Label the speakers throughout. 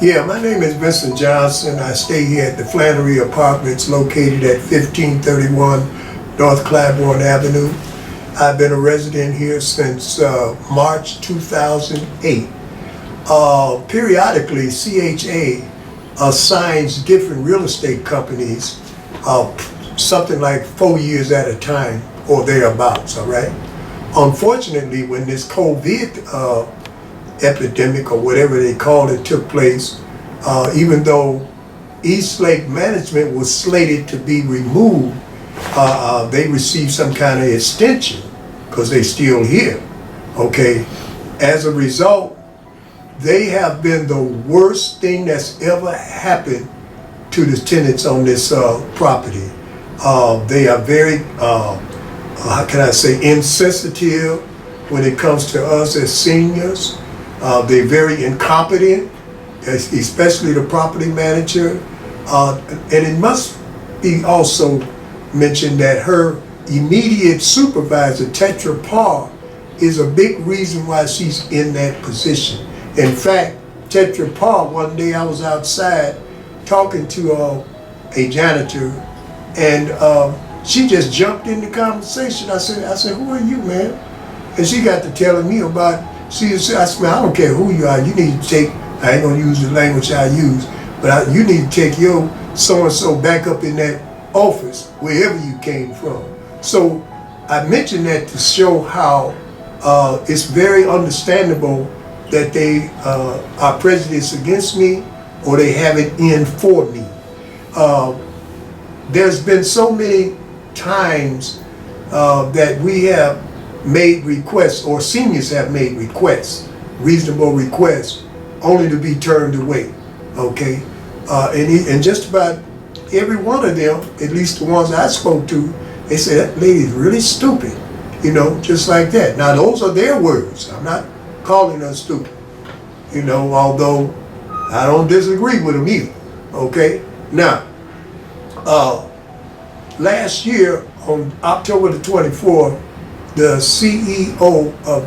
Speaker 1: Yeah, my name is Vincent Johnson. I stay here at the Flannery Apartments located at 1531 North Claiborne Avenue. I've been a resident here since March 2008. Periodically, CHA assigns different real estate companies something like 4 years at a time or thereabouts, all right? Unfortunately, when this COVID epidemic or whatever they call it took place, even though East Lake Management was slated to be removed, they received some kind of extension because they still here, okay? As a result, they have been the worst thing that's ever happened to the tenants on this property. They are very, how can I say, insensitive when it comes to us as seniors. They're very incompetent, especially the property manager. And it must be also mentioned that her immediate supervisor, Tetra Parr, is a big reason why she's in that position. In fact, Tetra Parr, one day I was outside talking to a janitor, and she just jumped in the conversation. I said, who are you, man? And she got to telling me about, I said, I don't care who you are, you need to take, I ain't gonna use the language I use, but you need to take your so-and-so back up in that office, wherever you came from. So I mentioned that to show how it's very understandable that they are prejudiced against me or they have it in for me. There's been so many times that we have made requests, or seniors have made requests, reasonable requests, only to be turned away, okay? And just about every one of them, at least the ones I spoke to, they said, that lady's really stupid, you know, just like that. Now those are their words. I'm not calling her stupid, you know, although I don't disagree with them either, okay? Now, last year on October the 24th, the CEO of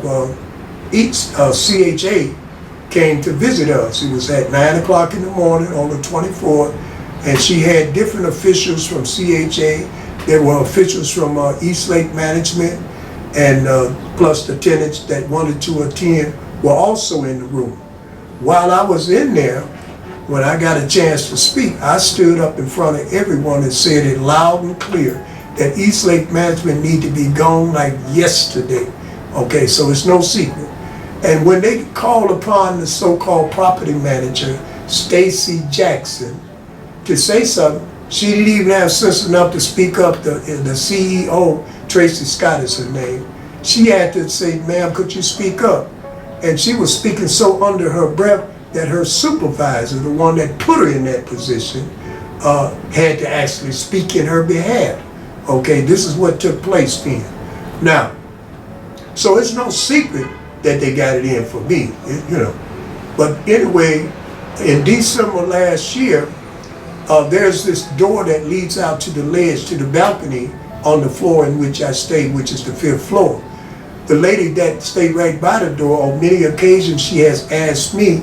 Speaker 1: CHA came to visit us. It was at 9 o'clock in the morning on the 24th, and she had different officials from CHA. There were officials from East Lake Management, and plus the tenants that wanted to attend were also in the room. While I was in there, when I got a chance to speak, I stood up in front of everyone and said it loud and clear that East Lake Management need to be gone like yesterday. Okay, so it's no secret. And when they called upon the so-called property manager, Stacy Jackson, to say something, she didn't even have sense enough to speak up. The CEO, Tracy Scott is her name, she had to say, ma'am, could you speak up? And she was speaking so under her breath that her supervisor, the one that put her in that position, had to actually speak in her behalf. Okay, this is what took place then. Now, so it's no secret that they got it in for me, you know. But anyway, in December last year, there's this door that leads out to the ledge, to the balcony on the floor in which I stay, which is the 5th floor. The lady that stayed right by the door, on many occasions she has asked me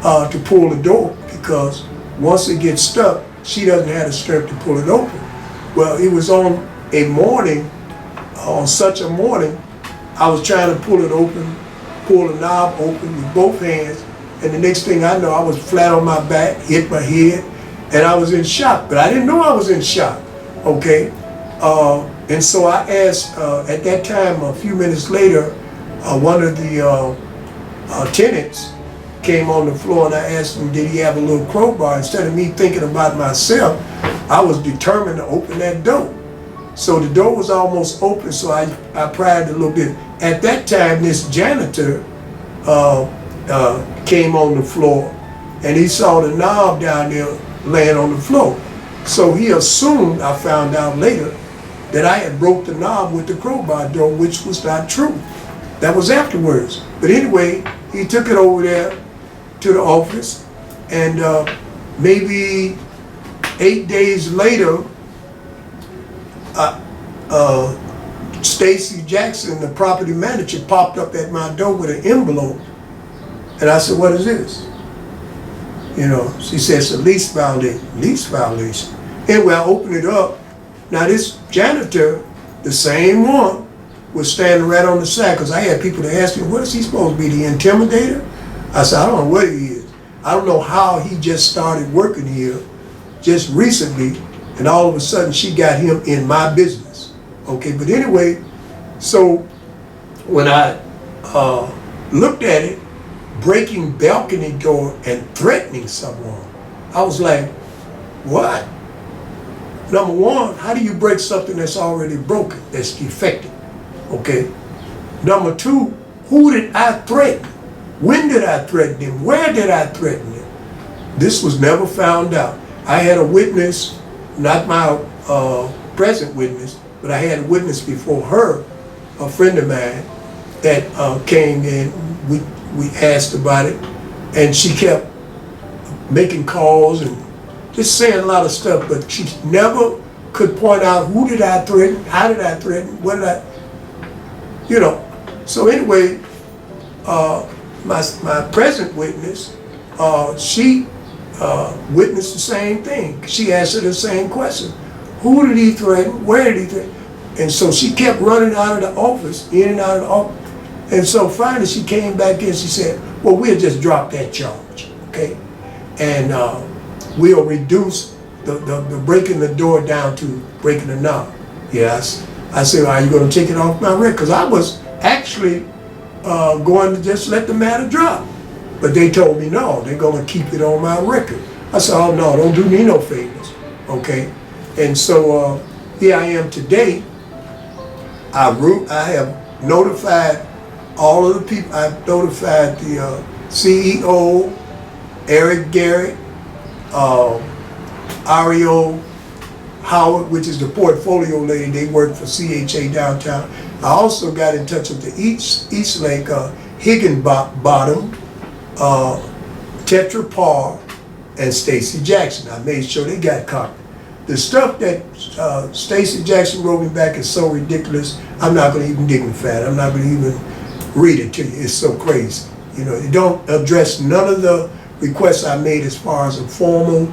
Speaker 1: to pull the door, because once it gets stuck, she doesn't have the strength to pull it open. Well, it was on a morning, on such a morning, I was trying to pull it open, pull the knob open with both hands, and the next thing I know, I was flat on my back, hit my head, and I was in shock. But I didn't know I was in shock, okay? And so I asked, at that time, a few minutes later, one of the tenants came on the floor, and I asked him, did he have a little crowbar? Instead of me thinking about myself, I was determined to open that door. So the door was almost open, so I pried a little bit. At that time, this janitor came on the floor, and he saw the knob down there laying on the floor. So he assumed, I found out later, that I had broke the knob with the crowbar door, which was not true. That was afterwards. But anyway, he took it over there to the office, and maybe 8 days later, Stacy Jackson, the property manager, popped up at my door with an envelope, and I said, what is this? She says it's a lease violation. Anyway, I opened it up. Now this janitor, the same one, was standing right on the side, because I had people to ask me, what is he supposed to be, the intimidator? I said, I don't know what he is. I don't know how he just started working here just recently, and all of a sudden she got him in my business. Okay, but anyway, so when I looked at it, breaking balcony door and threatening someone, I was like, what? Number one, how do you break something that's already broken, that's defective? Okay. Number two, who did I threaten? When did I threaten him? Where did I threaten him? This was never found out. I had a witness, not my present witness, but I had a witness before her, a friend of mine, that came in. We asked about it, and she kept making calls and just saying a lot of stuff, but she never could point out who did I threaten, how did I threaten, what did I, So anyway, my present witness, she witnessed the same thing. She answered the same question. Who did he threaten? Where did he threaten? And so she kept running out of the office, in and out of the office. And so finally she came back in, she said, well, we'll just drop that charge, okay? And we'll reduce the breaking the door down to breaking the knob. Yes. I said, are you going to take it off my record? Because I was actually going to just let the matter drop. But they told me, no, they're going to keep it on my record. I said, oh, no, don't do me no favors, okay? And so here I am today. I have notified all of the people. I've notified the CEO, Eric Garrett, Ario Howard, which is the portfolio lady. They work for CHA downtown. I also got in touch with the East Lake Higginbottom, Tetra Parr, and Stacy Jackson. I made sure they got copied. The stuff that Stacy Jackson wrote me back is so ridiculous, I'm not going to even dignify it. I'm not going to even read it to you. It's so crazy. It don't address none of the requests I made as far as a formal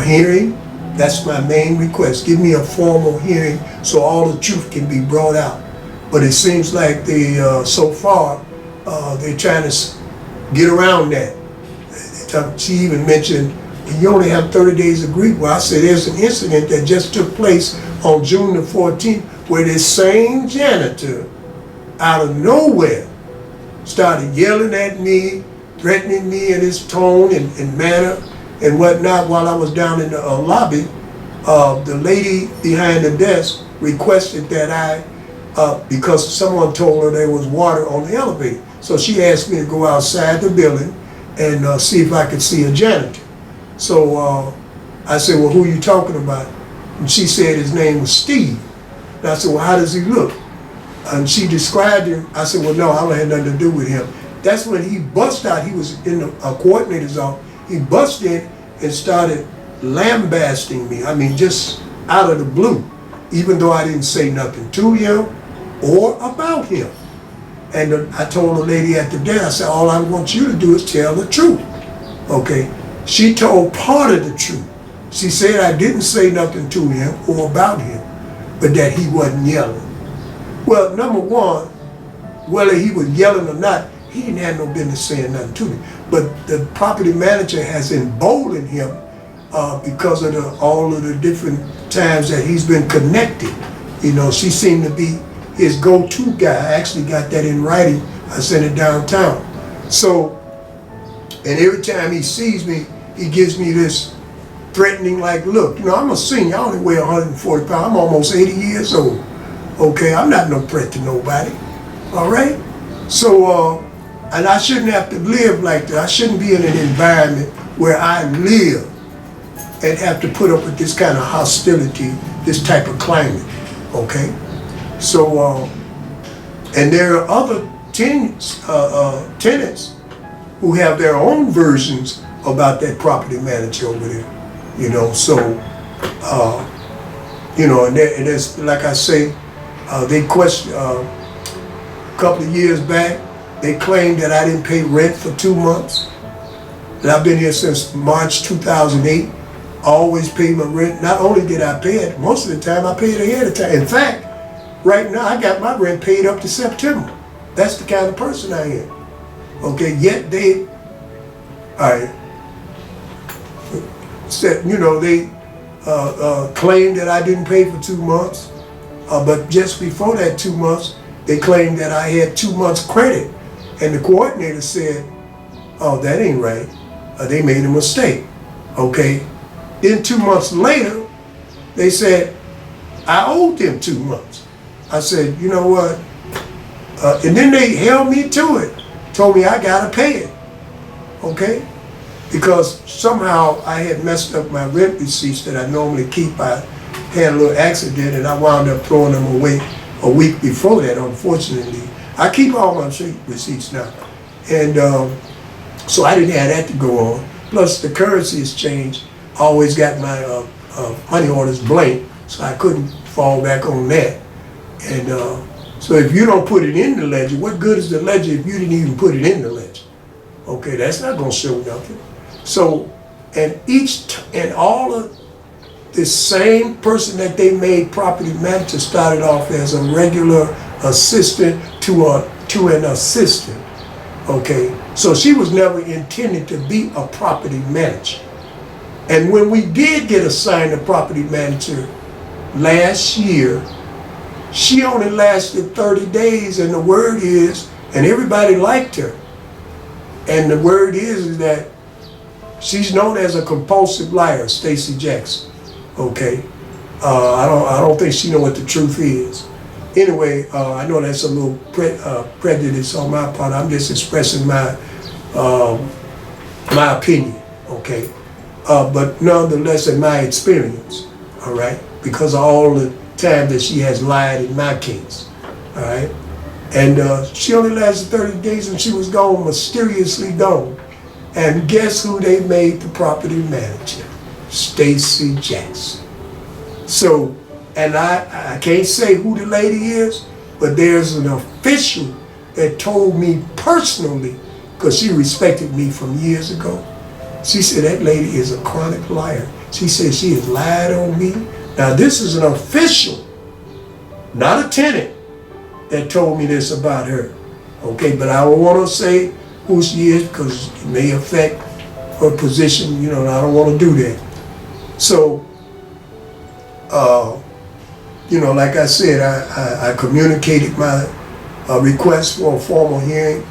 Speaker 1: hearing. That's my main request. Give me a formal hearing so all the truth can be brought out. But it seems like they, so far, they're trying to get around that. She even mentioned, you only have 30 days to agree. Well, I said there's an incident that just took place on June the 14th where this same janitor, out of nowhere, started yelling at me, threatening me in his tone and manner and whatnot while I was down in the lobby. The lady behind the desk requested that because someone told her there was water on the elevator. So she asked me to go outside the building and see if I could see a janitor. So I said, well, who are you talking about? And she said his name was Steve. And I said, well, how does he look? And she described him. I said, well, no, I don't have nothing to do with him. That's when he bust out. He was in the coordinator's office. He bust in and started lambasting me. I mean, just out of the blue, even though I didn't say nothing to him or about him. And I told the lady at the desk, I said, all I want you to do is tell the truth, okay? She told part of the truth. She said I didn't say nothing to him or about him, but that he wasn't yelling. Well, number one, whether he was yelling or not, he didn't have no business saying nothing to me. But the property manager has emboldened him because of all of the different times that he's been connected. She seemed to be his go-to guy. I actually got that in writing. I sent it downtown. So, and every time he sees me, he gives me this threatening like look. I'm a senior. I only weigh 140 pounds. I'm almost 80 years old. Okay, I'm not no threat to nobody. All right? So, and I shouldn't have to live like that. I shouldn't be in an environment where I live and have to put up with this kind of hostility, this type of climate. Okay? So, and there are other tenants who have their own versions about that property manager over there. So, and there's, like I say, they questioned, a couple of years back, they claimed that I didn't pay rent for 2 months. And I've been here since March 2008. Always paid my rent. Not only did I pay it, most of the time I paid ahead of time. In fact, right now I got my rent paid up to September. That's the kind of person I am. Okay, yet they, I said, you know, they claimed that I didn't pay for 2 months. But just before that 2 months, they claimed that I had 2 months credit. And the coordinator said, oh, that ain't right. They made a mistake, okay? Then 2 months later, they said, I owed them 2 months. I said, you know what? And then they held me to it, told me I gotta pay it, okay? Because somehow I had messed up my rent receipts that I normally keep. I had a little accident and I wound up throwing them away a week before that, unfortunately. I keep all my receipts now. And so I didn't have that to go on. Plus the currency has changed. I always got my money orders blank, so I couldn't fall back on that. And so if you don't put it in the ledger, what good is the ledger if you didn't even put it in the ledger? Okay, that's not gonna show nothing. So, and all of this same person that they made property manager started off as a regular assistant to an assistant. Okay, so she was never intended to be a property manager. And when we did get assigned a property manager last year, she only lasted 30 days, and the word is, and everybody liked her, and the word is that she's known as a compulsive liar, Stacy Jackson. Okay, I don't think she know what the truth is. Anyway, I know that's a little prejudice on my part. I'm just expressing my opinion. Okay, but nonetheless, in my experience, all right, because of all the time that she has lied in my case, all right, and she only lasted 30 days and she was gone, mysteriously gone. And guess who they made the property manager? Stacy Jackson. So, and I can't say who the lady is, but there's an official that told me personally, because she respected me from years ago. She said that lady is a chronic liar. She said she has lied on me. Now this is an official, not a tenant, that told me this about her. Okay, but I don't want to say who she is because it may affect her position, you know, and I don't want to do that. So, you know, like I said, I communicated my request for a formal hearing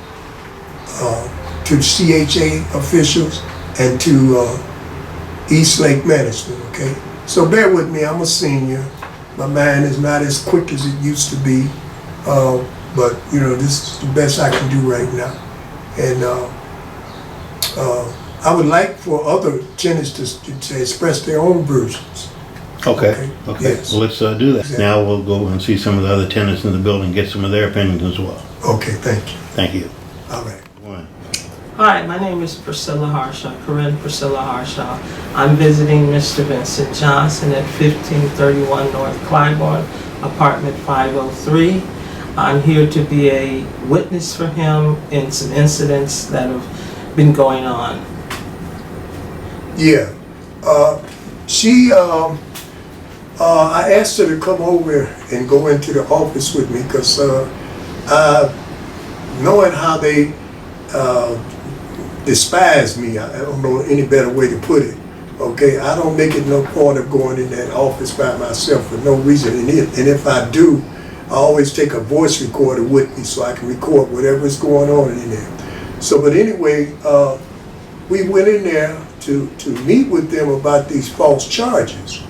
Speaker 1: to CHA officials and to East Lake Management, okay? So bear with me, I'm a senior. My mind is not as quick as it used to be, but you know, this is the best I can do right now. And I would like for other tenants to express their own versions.
Speaker 2: Okay.
Speaker 1: Yes.
Speaker 2: Well, let's do that.
Speaker 1: Exactly.
Speaker 2: Now we'll go and see some of the other tenants in the building, get some of their opinions as well.
Speaker 1: Okay, thank you.
Speaker 2: Thank you.
Speaker 1: All right.
Speaker 3: Hi, my name is Priscilla Harshaw, Corinne Priscilla Harshaw. I'm visiting Mr. Vincent Johnson at 1531 North Clybourne, apartment 503. I'm here to be a witness for him in some incidents that have been going on.
Speaker 1: Yeah. I asked her to come over and go into the office with me because knowing how they despise me, I don't know any better way to put it. Okay, I don't make it no point of going in that office by myself for no reason. And if I do, I always take a voice recorder with me so I can record whatever's going on in there. So, but anyway, we went in there to meet with them about these false charges.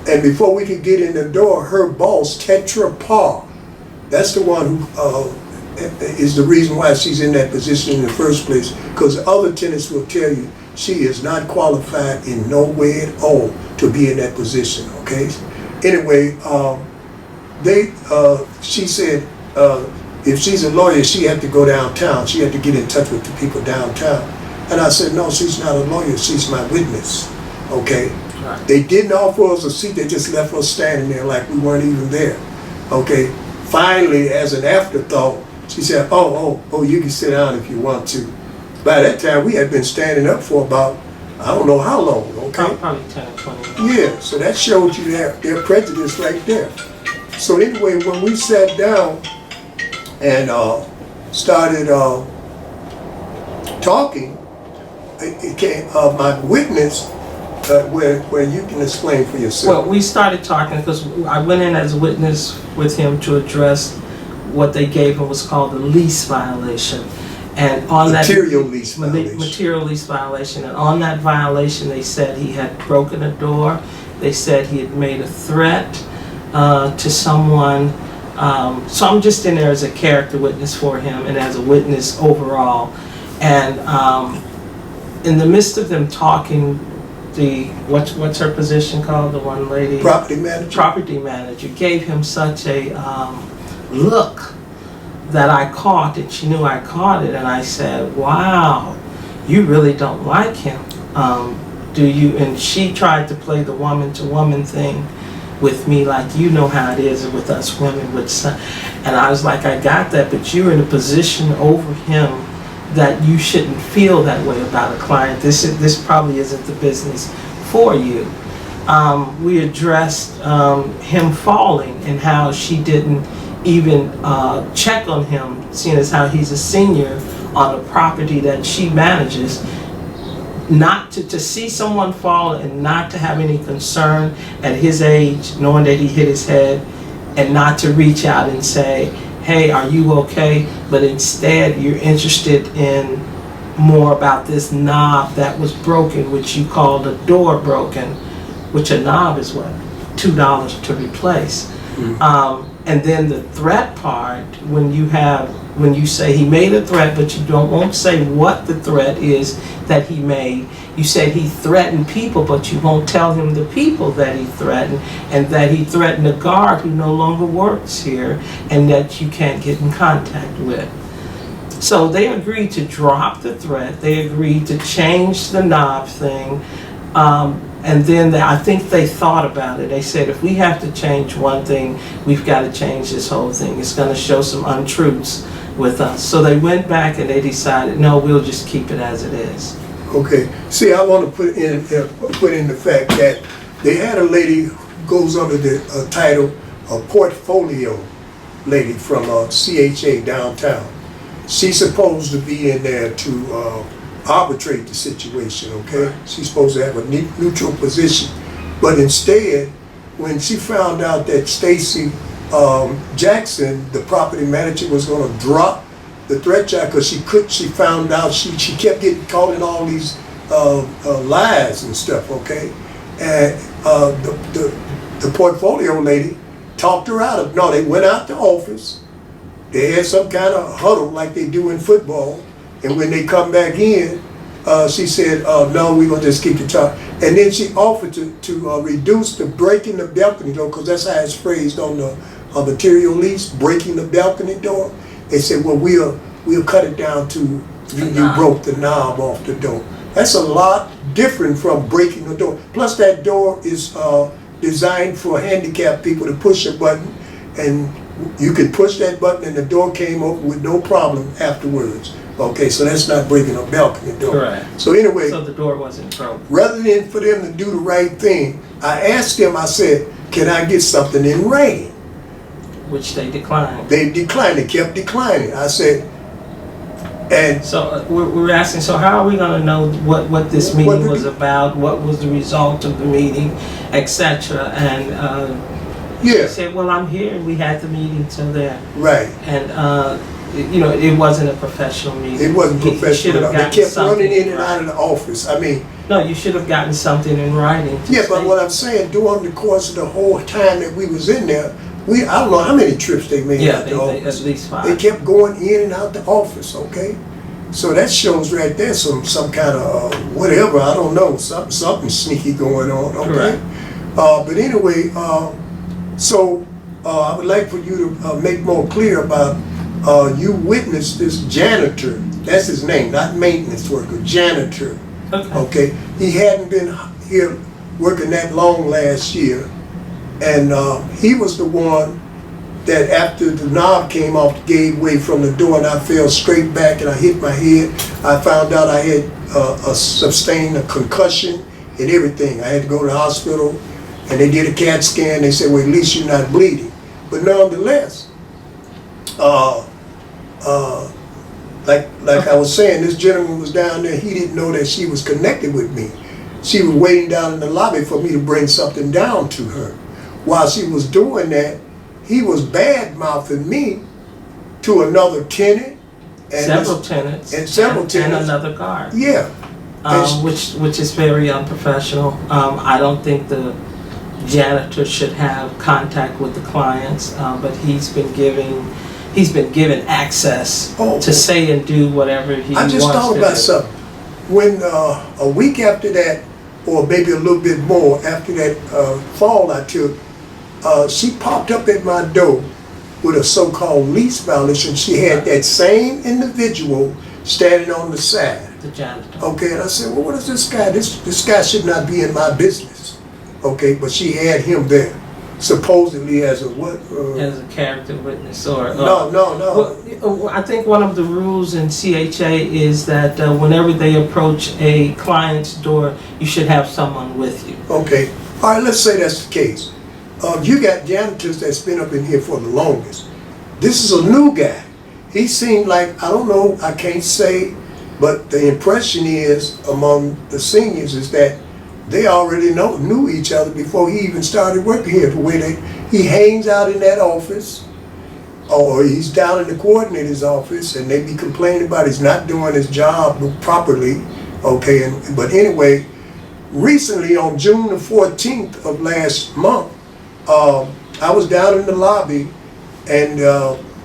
Speaker 1: And before we could get in the door, her boss, Tetra Parr, that's the one who is the reason why she's in that position in the first place, because other tenants will tell you she is not qualified in no way at all to be in that position, okay? Anyway, she said if she's a lawyer, she had to go downtown. She had to get in touch with the people downtown. And I said, no, she's not a lawyer, she's my witness, okay? Right. They didn't offer us a seat, they just left us standing there like we weren't even there, okay? Finally, as an afterthought, she said, oh, you can sit down if you want to. By that time, we had been standing up for about, I don't know how long, okay?
Speaker 3: Probably 10 or 20 minutes.
Speaker 1: Yeah, so that showed you their prejudice right there. So anyway, when we sat down and started talking, it came, my witness, where you can explain for yourself.
Speaker 3: Well, we started talking because I went in as a witness with him to address what they gave him was called a lease violation. And on
Speaker 1: Material lease violation.
Speaker 3: Material lease violation. And on that violation, they said he had broken a door. They said he had made a threat to someone. So I'm just in there as a character witness for him and as a witness overall. And in the midst of them talking, what's her position called? The one lady?
Speaker 1: Property manager.
Speaker 3: Property manager gave him such a look that I caught, and she knew I caught it, and I said, wow, you really don't like him, do you? And she tried to play the woman-to-woman thing with me, like, you know how it is with us women, and I was like, I got that, but you're in a position over him that you shouldn't feel that way about a client. This probably isn't the business for you. We addressed him falling and how she didn't even check on him, seeing as how he's a senior on a property that she manages. Not to see someone fall and not to have any concern at his age, knowing that he hit his head, and not to reach out and say, hey, are you okay? But instead, you're interested in more about this knob that was broken, which you called a door broken, which a knob is what? $2 to replace. Mm-hmm. And then the threat part, when you say he made a threat, but you won't say what the threat is that he made. You said he threatened people, but you won't tell him the people that he threatened, and that he threatened a guard who no longer works here, and that you can't get in contact with. So they agreed to drop the threat. They agreed to change the knob thing. And then I think they thought about it. They said, if we have to change one thing, we've got to change this whole thing. It's going to show some untruths with us. So they went back and they decided, no, we'll just keep it as it is.
Speaker 1: Okay. See, I want to put in the fact that they had a lady who goes under the title of portfolio lady from CHA downtown. She's supposed to be in there to arbitrate the situation, okay? She's supposed to have a neutral position. But instead, when she found out that Stacy Jackson, the property manager, was going to drop the threat jack, because she found out she kept getting caught in all these lies and stuff, okay? And the portfolio lady talked her out of, no, they went out to office. They had some kind of huddle like they do in football. And when they come back in, she said, no, we're going to just keep the charge. And then she offered to reduce the breaking the balcony door, because that's how it's phrased on the material lease, breaking the balcony door. They said, well, we'll cut it down to you broke the knob off the door. That's a lot different from breaking the door. Plus that door is designed for handicapped people to push a button, and you could push that button and the door came open with no problem afterwards. Okay, so that's not breaking a balcony door.
Speaker 3: Correct.
Speaker 1: So anyway,
Speaker 3: so the door wasn't broken.
Speaker 1: Rather than for them to do the right thing, I asked them, I said, can I get something in writing?
Speaker 3: Which they declined.
Speaker 1: They declined, they kept declining. I said, and
Speaker 3: so we're asking, so how are we going to know what this meeting was about, what was the result of the meeting, etc. And
Speaker 1: yeah,
Speaker 3: they said, well, I'm here, and we had the meeting till there.
Speaker 1: Right.
Speaker 3: And it wasn't a professional meeting.
Speaker 1: It wasn't professional. They kept running in and out of the office. I mean,
Speaker 3: no, you should have gotten something in writing.
Speaker 1: Yeah, but what I'm saying, during the course of the whole time that we was in there, I don't know how many trips they made out the office.
Speaker 3: At least 5.
Speaker 1: They kept going in and out the office, okay? So that shows right there some kind of whatever, I don't know, something sneaky going on, okay? But anyway, so I would like for you to make more clear about you witnessed this janitor. That's his name, not maintenance worker, janitor. Okay. He hadn't been here working that long last year, and he was the one that after the knob came off, gave way from the door, and I fell straight back and I hit my head. I found out I had sustained a concussion and everything. I had to go to the hospital, and they did a CAT scan. They said, well, at least you're not bleeding. But nonetheless, like I was saying, this gentleman was down there. He didn't know that she was connected with me. She was waiting down in the lobby for me to bring something down to her. While she was doing that, he was bad-mouthing me to another tenant. And
Speaker 3: several tenants.
Speaker 1: And several tenants.
Speaker 3: And another guard.
Speaker 1: Yeah.
Speaker 3: Which is very unprofessional. I don't think the janitor should have contact with the clients, but he's been given access to say and do whatever he wants to do.
Speaker 1: I just thought about something. When a week after that, or maybe a little bit more after that fall I took, she popped up at my door with a so-called lease violation. She had that same individual standing on the side.
Speaker 3: The janitor.
Speaker 1: Okay, and I said, well, what is this guy? This guy should not be in my business. Okay, but she had him there, supposedly as a what?
Speaker 3: As a character witness or...
Speaker 1: No.
Speaker 3: Well, I think one of the rules in CHA is that whenever they approach a client's door, you should have someone with you.
Speaker 1: Okay, all right, let's say that's the case. You got janitors that's been up in here for the longest. This is a new guy. He seemed like, I don't know, I can't say, but the impression is among the seniors is that they already knew each other before he even started working here. The way he hangs out in that office, or he's down in the coordinator's office, and they be complaining about he's not doing his job properly. Okay, but anyway, recently on June the 14th of last month, I was down in the lobby, and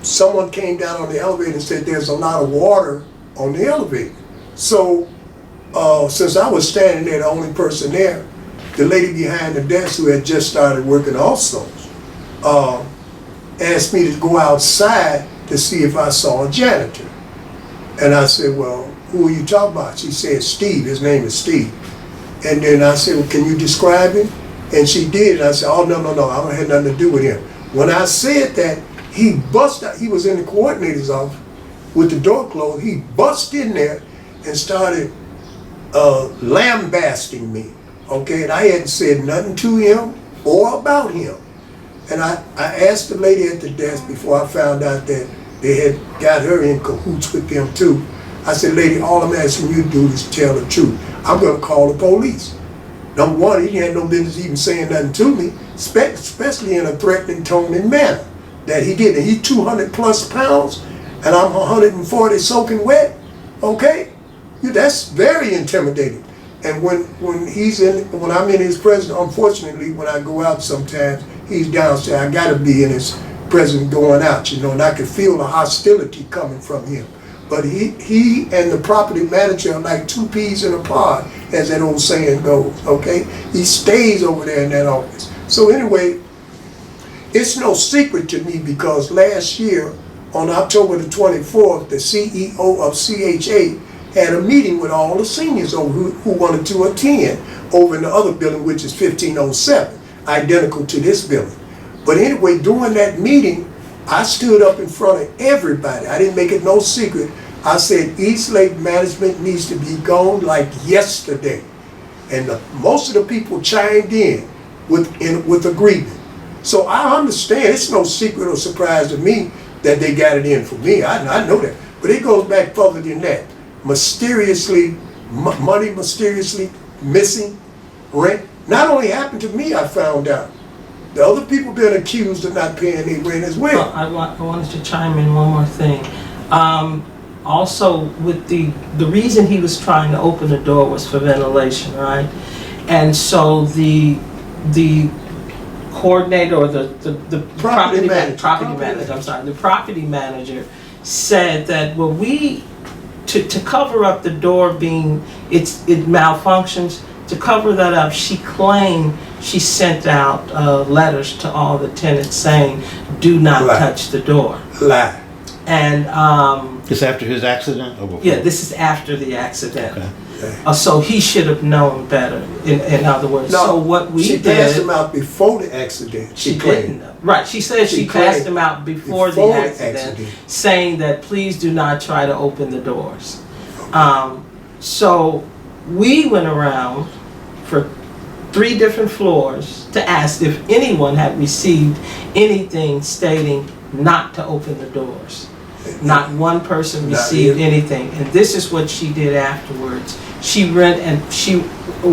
Speaker 1: someone came down on the elevator and said there's a lot of water on the elevator. So since I was standing there, the only person there, the lady behind the desk who had just started working also, asked me to go outside to see if I saw a janitor. And I said, well, who are you talking about? She said, Steve. His name is Steve. And then I said, well, can you describe him? And she did. And I said, oh, no, I don't have nothing to do with him. When I said that, he busted out. He was in the coordinator's office with the door closed. He busted in there and started lambasting me. Okay, and I hadn't said nothing to him or about him. And I asked the lady at the desk before I found out that they had got her in cahoots with them too. I said, lady, all I'm asking you to do is tell the truth. I'm going to call the police. Number one, he had no business even saying nothing to me, especially in a threatening tone and manner that he did. And he's 200 plus pounds, and I'm 140 soaking wet. Okay, that's very intimidating. And when I'm in his presence, unfortunately, when I go out sometimes, he's downstairs. I gotta be in his presence going out, and I could feel the hostility coming from him. But he and the property manager are like two peas in a pod, as that old saying goes, okay? He stays over there in that office. So anyway, it's no secret to me because last year, on October the 24th, the CEO of CHA had a meeting with all the seniors over who wanted to attend over in the other building, which is 1507, identical to this building. But anyway, during that meeting, I stood up in front of everybody. I didn't make it no secret. I said, East Lake management needs to be gone like yesterday. And most of the people chimed in with agreement. So I understand, it's no secret or surprise to me that they got it in for me. I know that. But it goes back further than that. Mysteriously, money mysteriously missing, rent. Not only happened to me, I found out. The other people been accused of not paying their rent as well.
Speaker 3: I wanted to chime in one more thing. Also, with the reason he was trying to open the door was for ventilation, right? And so the coordinator or the property manager said that, well, to cover up the door being it malfunctions. To cover that up, she claimed she sent out letters to all the tenants saying, do not touch the door.
Speaker 1: Lie.
Speaker 3: And
Speaker 2: Just after his accident or before?
Speaker 3: yeah, this is after the accident.
Speaker 2: Okay.
Speaker 3: So he should have known better. In other words,
Speaker 1: No,
Speaker 3: so what we
Speaker 1: she
Speaker 3: did.
Speaker 1: passed him out before the accident.
Speaker 3: She
Speaker 1: claimed.
Speaker 3: didn't. Right. She said she
Speaker 1: claimed
Speaker 3: passed him out before the accident, saying that please do not try to open the doors. So we went around for 3 different floors to ask if anyone had received anything stating not to open the doors. Not one person received anything. And this is what she did afterwards. She went and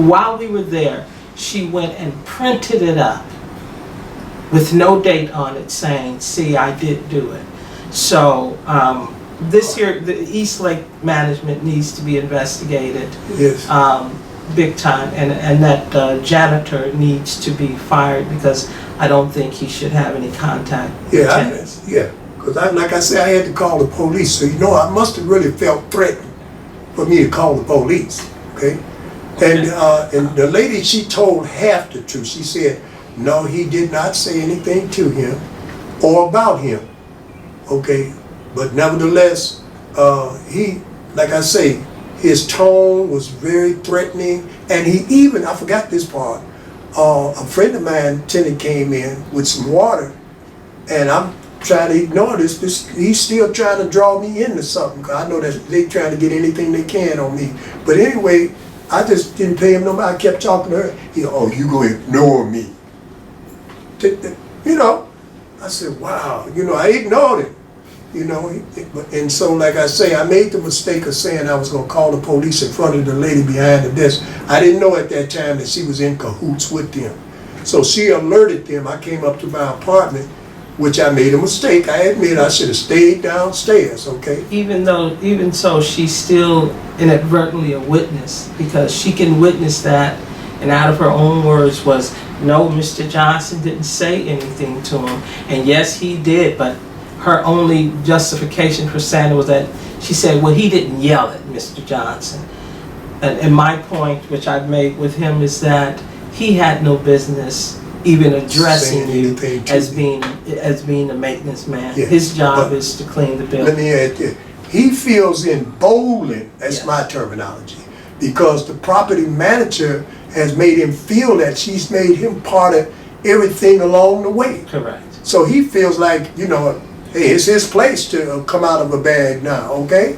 Speaker 3: while we were there, she went and printed it up with no date on it saying, see, I did do it. So this here, the East Lake management needs to be investigated.
Speaker 1: Yes.
Speaker 3: Big time, and that janitor needs to be fired because I don't think he should have any contact with tenants.
Speaker 1: Because like I said, I had to call the police. So, I must have really felt threatened for me to call the police, okay? And the lady, she told half the truth. She said, no, he did not say anything to him or about him, okay? But nevertheless, he, like I say, his tone was very threatening, and he even, I forgot this part, a friend of mine, tenant, came in with some water, and I'm trying to ignore this. He's still trying to draw me into something, because I know that they trying to get anything they can on me. But anyway, I just didn't pay him no mind. I kept talking to her. Oh, you gonna ignore me? I said, wow, I ignored him. And so, like I say, I made the mistake of saying I was going to call the police in front of the lady behind the desk. I didn't know at that time that she was in cahoots with them. So she alerted them. I came up to my apartment, which I made a mistake. I admit I should have stayed downstairs, okay?
Speaker 3: Even so, she's still inadvertently a witness because she can witness that, and out of her own words was, no, Mr. Johnson didn't say anything to him. And yes, he did, but her only justification for saying it was that she said, well, he didn't yell at Mr. Johnson. And my point, which I've made with him, is that he had no business even addressing you as being a maintenance man.
Speaker 1: Yeah.
Speaker 3: His job is to clean the building.
Speaker 1: Let me add this. He feels emboldened, that's my terminology, because the property manager has made him feel that she's made him part of everything along the way.
Speaker 3: Correct.
Speaker 1: So he feels like, hey, it's his place to come out of a bag now, okay?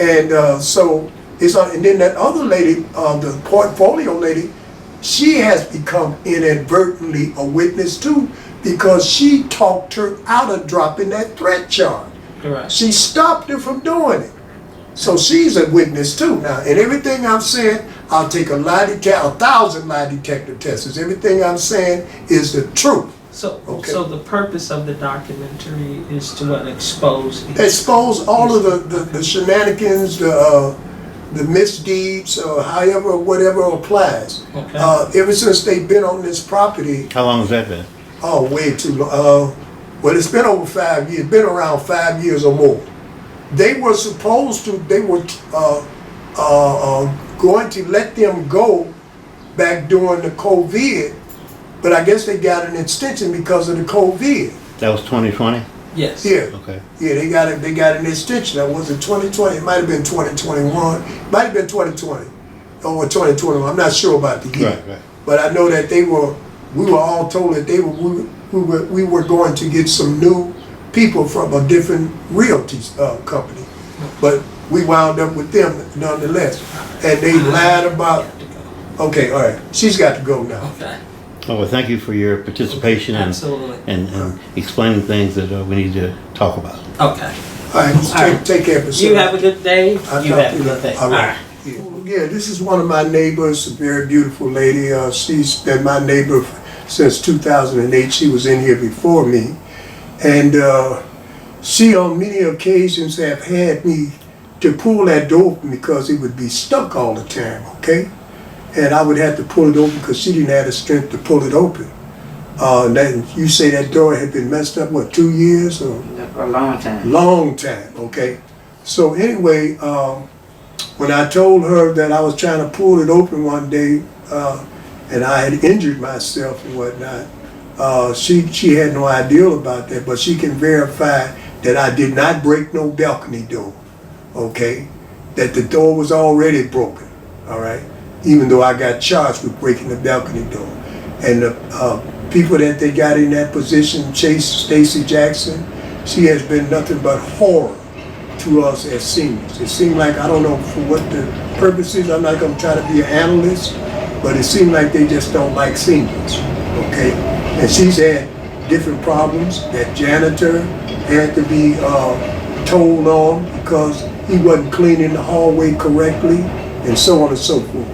Speaker 1: And so it's and then that other lady, the portfolio lady, she has become inadvertently a witness too, because she talked her out of dropping that threat charge.
Speaker 3: Correct.
Speaker 1: She stopped her from doing it. So she's a witness too now. And everything I'm saying, I'll take 1,000 lie detector tests. Everything I'm saying is the truth.
Speaker 3: So the purpose of the documentary is to expose
Speaker 1: all of the shenanigans, the misdeeds, or however, whatever applies.
Speaker 3: Okay.
Speaker 1: Ever since they've been on this property.
Speaker 2: How long has that been?
Speaker 1: Oh, way too long. Well, it's been over 5 years. It's been around 5 years or more. They were going to let them go back during the COVID, but I guess they got an extension because of the COVID.
Speaker 2: That was 2020?
Speaker 3: Yes.
Speaker 1: Yeah.
Speaker 2: Okay.
Speaker 1: Yeah, they got an extension. That wasn't 2020. It might have been 2021. It might have been 2020 or 2021. I'm not sure about the year.
Speaker 2: Right.
Speaker 1: But I know that we were all told that we were going to get some new people from a different realty company. But we wound up with them nonetheless. And they lied about, okay, all right, she's got to go now.
Speaker 3: Okay.
Speaker 2: Oh, well, thank you for your participation and explaining things that we need to talk about.
Speaker 3: Okay.
Speaker 1: All right, take care, Priscilla.
Speaker 3: You have a good day.
Speaker 1: I'll
Speaker 3: You
Speaker 1: talk
Speaker 3: have
Speaker 1: to
Speaker 3: a
Speaker 1: you
Speaker 3: good day.
Speaker 1: later. All right. Yeah, this is one of my neighbors, a very beautiful lady. She's been my neighbor since 2008. She was in here before me. And she on many occasions have had me to pull that door open because it would be stuck all the time, okay? And I would have to pull it open because she didn't have the strength to pull it open. You say that door had been messed up, what, 2 years? Or?
Speaker 4: A long time.
Speaker 1: Long time, okay. So anyway, when I told her that I was trying to pull it open one day, and I had injured myself and whatnot, she had no idea about that, but she can verify that I did not break no balcony door, okay? That the door was already broken, all right? Even though I got charged with breaking the balcony door. And the people that they got in that position, Stacy Jackson, she has been nothing but horror to us as seniors. It seemed like, I don't know for what the purpose is, I'm not gonna try to be an analyst, but it seemed like they just don't like seniors, okay? And she's had different problems. That janitor had to be told on because he wasn't cleaning the hallway correctly, and so on and so forth.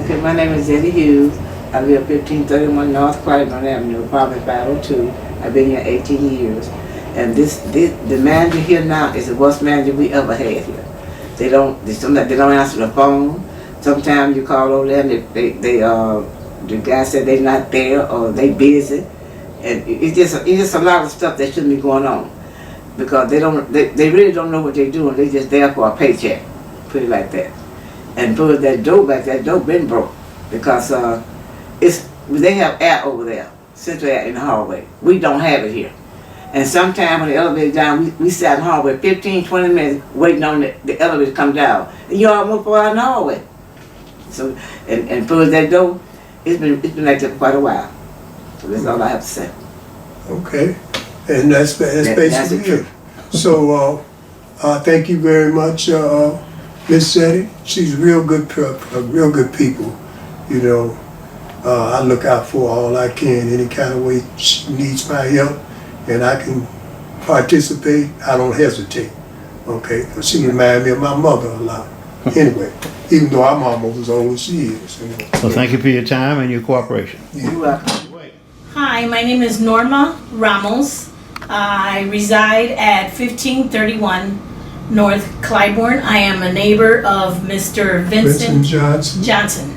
Speaker 4: Okay, my name is Eddie Hughes. I live 1531 North Claiborne Avenue, apartment 502. I've been here 18 years. And the manager here now is the worst manager we ever had here. They don't answer the phone. Sometimes you call over there and the guy said they're not there or they busy. And it's just a lot of stuff that shouldn't be going on. Because they really don't know what they're doing. They're just there for a paycheck. Put it like that. And put that door back, that door been broke. Because they have air over there, central air in the hallway. We don't have it here. And sometimes when the elevator down, we sat in the hallway 15, 20 minutes waiting on the elevator to come down. And you almost fall out in the hallway. So, and for that door, it's been like that for quite a while. So that's all I have to say.
Speaker 1: Okay, and that's basically it. So, thank you very much, Miss Setty. She's real good people, you know. I look out for all I can, any kind of way she needs my help, and I can participate. I don't hesitate. Okay, she reminds me of my mother a lot. Anyway, even though I'm almost as old as she is. You know.
Speaker 2: Well, thank you for your time and your cooperation.
Speaker 4: You're welcome.
Speaker 5: Hi, my name is Norma Ramos. I reside at 1531 North Claiborne. I am a neighbor of Mr. Vincent Johnson.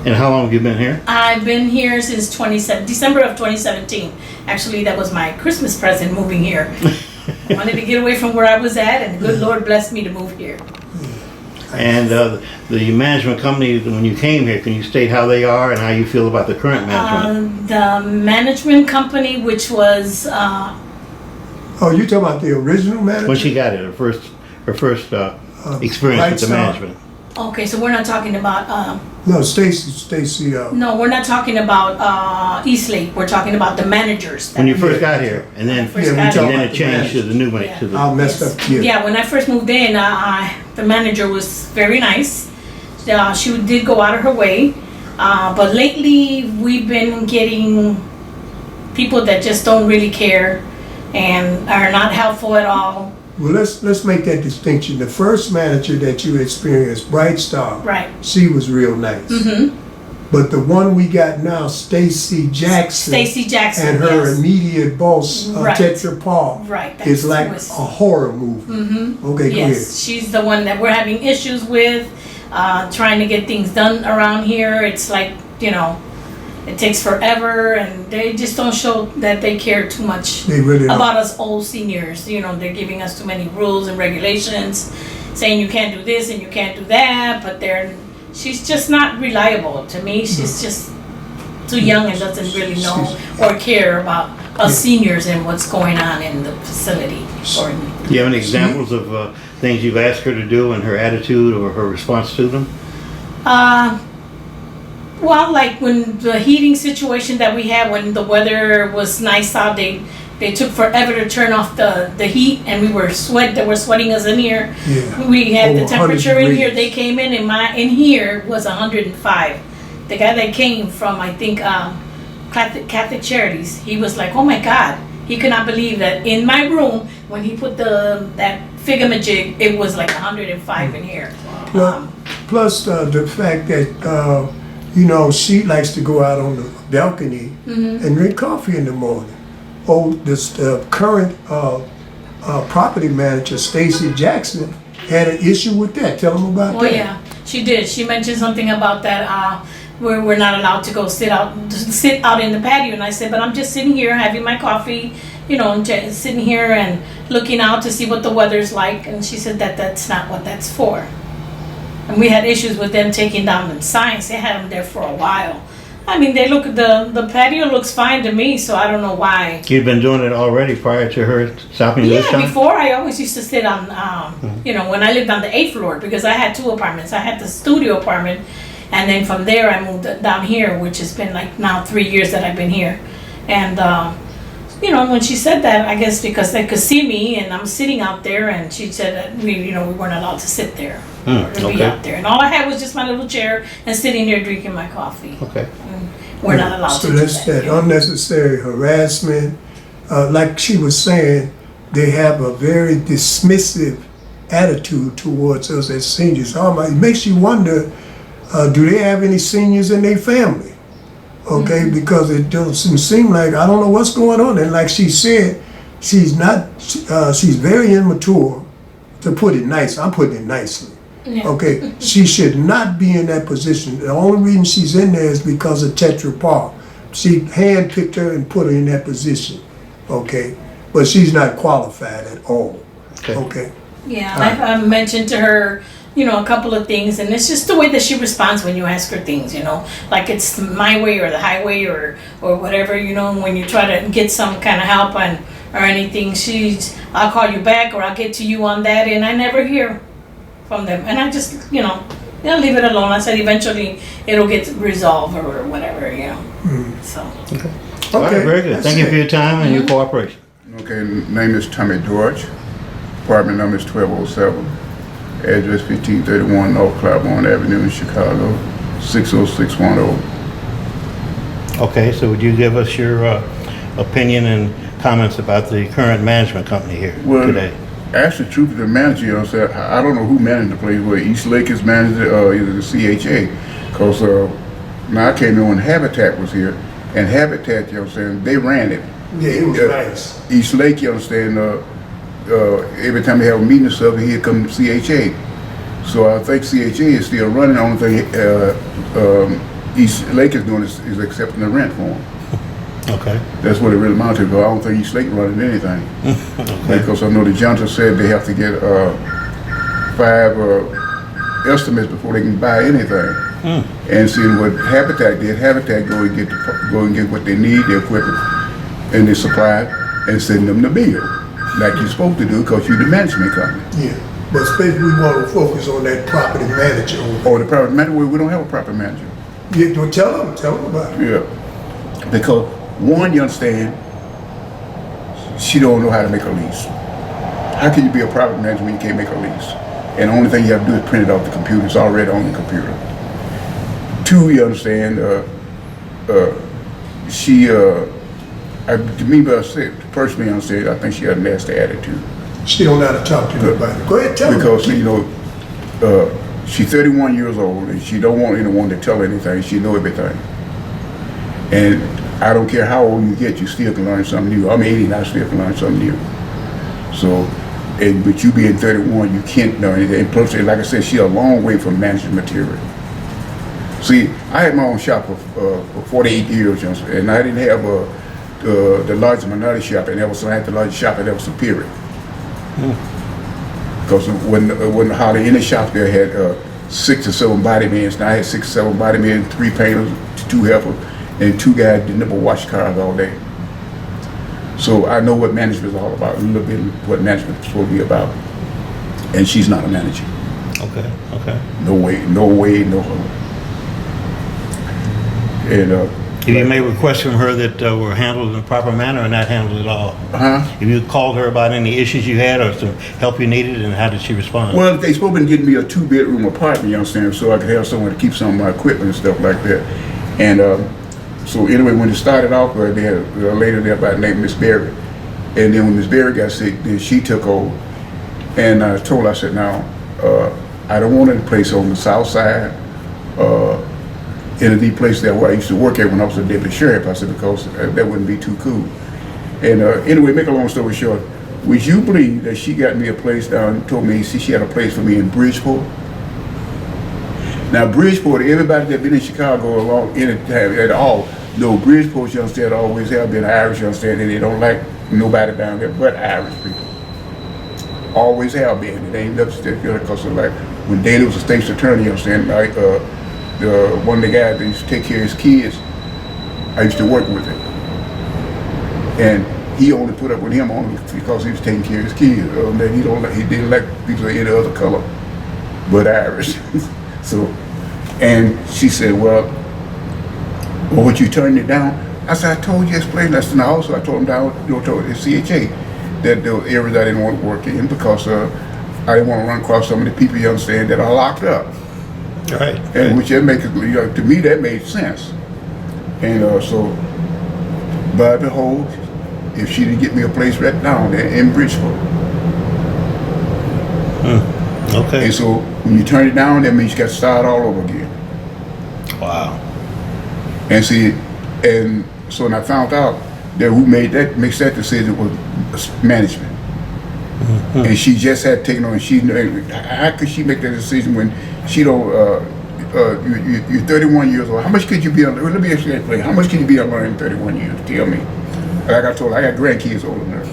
Speaker 2: And how long have you been here?
Speaker 5: I've been here since December of 2017. Actually, that was my Christmas present, moving here. I wanted to get away from where I was at, and the good Lord blessed me to move here.
Speaker 2: And the management company, when you came here, can you state how they are and how you feel about the current management?
Speaker 5: The management company, which was...
Speaker 1: Oh, you talking about the original manager?
Speaker 2: When she got it, her first experience with the management.
Speaker 5: Okay, so we're not talking about...
Speaker 1: No, Stacy.
Speaker 5: No, we're not talking about Eastlake. We're talking about the managers.
Speaker 2: When you first got here, and then it changed to the new one.
Speaker 5: Yeah.
Speaker 1: I messed up here.
Speaker 5: Yeah, when I first moved in, the manager was very nice. She did go out of her way. But lately, we've been getting people that just don't really care and are not helpful at all.
Speaker 1: Well, let's make that distinction. The first manager that you experienced, Bright Star,
Speaker 5: Right.
Speaker 1: she was real nice.
Speaker 5: Mm-hmm.
Speaker 1: But the one we got now, Stacy Jackson, and her
Speaker 5: yes.
Speaker 1: immediate boss,
Speaker 5: Right.
Speaker 1: Tetra Paul,
Speaker 5: Right.
Speaker 1: is like a horror movie.
Speaker 5: Mm-hmm.
Speaker 1: Okay, go ahead.
Speaker 5: Yes, she's the one that we're having issues with, trying to get things done around here. It's like, you know, it takes forever, and they just don't show that they care too much
Speaker 1: They really don't.
Speaker 5: about us old seniors. You know, they're giving us too many rules and regulations, saying you can't do this and you can't do that, but she's just not reliable to me. She's just too young and doesn't really know or care about us seniors and what's going on in the facility.
Speaker 2: Do you have any examples of things you've asked her to do and her attitude or her response to them?
Speaker 5: Well, like when the heating situation that we had, when the weather was nice out, they took forever to turn off the heat, and they were sweating us in here.
Speaker 1: Yeah.
Speaker 5: We had
Speaker 1: Over
Speaker 5: the temperature
Speaker 1: 100
Speaker 5: in here.
Speaker 1: degrees.
Speaker 5: They came in here was 105. The guy that came from, I think, Catholic Charities, he was like, oh my God, he could not believe that in my room when he put that figamajig, it was like 105 in here.
Speaker 1: Plus the fact that you know, she likes to go out on the balcony and drink coffee in the morning. Oh, this current property manager, Stacy Jackson, had an issue with that. Tell them about that.
Speaker 5: Oh yeah, she did. She mentioned something about that. We're not allowed to go sit out in the patio, and I said, but I'm just sitting here having my coffee, you know, and sitting here and looking out to see what the weather's like. And she said that that's not what that's for. And we had issues with them taking down them signs. They had them there for a while. I mean, the patio looks fine to me, so I don't know why.
Speaker 2: You've been doing it already prior to her stopping you this
Speaker 5: Yeah,
Speaker 2: time?
Speaker 5: before I always used to sit on, when I lived on the 8th floor, because I had 2 apartments. I had the studio apartment, and then from there I moved down here, which has been like now 3 years that I've been here. And, when she said that, I guess because they could see me and I'm sitting out there, and she said that we weren't allowed to sit there or to be out there. And all I had was just my little chair and sitting there drinking my coffee.
Speaker 2: Okay.
Speaker 5: We're not allowed
Speaker 1: So
Speaker 5: to do
Speaker 1: that's that
Speaker 5: that.
Speaker 1: unnecessary harassment. Like she was saying, they have a very dismissive attitude towards us as seniors. It makes you wonder, do they have any seniors in their family? Okay,
Speaker 5: Mm-hmm.
Speaker 1: because it doesn't seem like, I don't know what's going on. And like she said, she's very immature, to put it nice. I'm putting it nicely.
Speaker 5: Yeah.
Speaker 1: Okay, she should not be in that position. The only reason she's in there is because of Tetra Pak. She handpicked her and put her in that position. Okay, but she's not qualified at all. Okay.
Speaker 5: Yeah, I've mentioned to her, a couple of things, and it's just the way that she responds when you ask her things, like it's my way or the highway or whatever, when you try to get some kind of help or anything, I'll call you back or I'll get to you on that, and I never hear from them, and I just, they'll leave it alone. I said eventually it'll get resolved or whatever, so.
Speaker 2: Okay. All right, very good. Thank you for your time and your cooperation.
Speaker 6: Okay, name is Tommy George. Apartment number is 1207. Address 1531 North Claiborne Avenue in Chicago, 60610.
Speaker 2: Okay, so would you give us your opinion and comments about the current management company here today?
Speaker 6: Actually, truth of the manager, I don't know who managed the place, where East Lake is managed, either the CHA, because now I came in when Habitat was here, and Habitat, they ran it.
Speaker 1: Yeah, it was nice.
Speaker 6: East Lake, every time they have a meeting and stuff, here comes CHA. So I think CHA is still running. The only thing East Lake is doing is accepting the rent for them.
Speaker 2: Okay.
Speaker 6: That's what it really amounts to. But I don't think East Lake running anything.
Speaker 2: Okay.
Speaker 6: Because I know the janitor said they have to get 5 estimates before they can buy anything. And see what Habitat did. Habitat go and get what they need, the equipment, and they supply it, and send them the bill, like you're supposed to do, because you're the management company.
Speaker 1: Yeah, but especially we want to focus on that property manager.
Speaker 6: Or the property manager, we don't have a property manager.
Speaker 1: Yeah, well, tell them about it.
Speaker 6: Yeah. Because one, you understand, she don't know how to make a lease. How can you be a property manager when you can't make a lease? And the only thing you have to do is print it off the computer. It's already on the computer. 2, you understand, to me, personally, I think she has a nasty attitude.
Speaker 1: She don't know how to talk to nobody. Go ahead, tell
Speaker 6: Because,
Speaker 1: them.
Speaker 6: she's 31 years old, and she don't want anyone to tell her anything. She know everything. And I don't care how old you get, you still can learn something new. I'm 80 and I still can learn something new. So, but you being 31, you can't know anything. And plus, like I said, she's a long way from managing material. See, I had my own shop for 48 years, and I didn't have the largest minority shop, and I had the largest shop, and that was Superior. Because when hardly any shop there had 6 or 7 body men, and I had 6 or 7 body men, 3 painters, 2 helpers, and 2 guys that never wash cars all day. So I know what management is all about, a little bit what management is supposed to be about. And she's not a manager.
Speaker 2: Okay.
Speaker 6: No way, no how. And
Speaker 2: Have you made requests from her that were handled in a proper manner or not handled at all? Have you called her about any issues you had or some help you needed, and how did she respond?
Speaker 6: well, they supposed to be getting me a 2-bedroom apartment, you understand, so I could have somewhere to keep some of my equipment and stuff like that. And so anyway, when it started off, they had a lady there by the name of Miss Berry. And then when Miss Berry got sick, then she took over. And I told her, I said, now, I don't want any place on the south side, in the place there where I used to work at when I was a deputy sheriff. I said, because that wouldn't be too cool. And anyway, make a long story short, would you believe that she got me a place down, told me she had a place for me in Bridgeport? Now, Bridgeport, everybody that been in Chicago along any time at all, know Bridgeport, you understand, always have been Irish, you understand, and they don't like nobody down there but Irish people. Always have been. It ain't nothing because of like when Daley was a state's attorney, you understand, like one of the guys that used to take care of his kids, I used to work with him. And he only put up with him only because he was taking care of his kids. That he didn't like people of any other color but Irish. So, and she said, well, would you turn it down? I said, I told you, explain that. And also I told him down, told the CHA that the areas I didn't want to work in because I didn't want to run across some of the people, you understand, that are locked up.
Speaker 2: Right.
Speaker 6: And which that makes, to me, that made sense. And so, by behold, if she didn't get me a place right down there in Bridgeport.
Speaker 2: Okay.
Speaker 6: And so, when you turn it down, that means you got to start all over again.
Speaker 2: Wow.
Speaker 6: And see, and so when I found out that who makes that decision was management. And she just had taken on, how could she make that decision when she don't, you're 31 years old. How much could you be on, let me ask you that question. How much can you be on in 31 years? Tell me. Like I told her, I got grandkids older than her.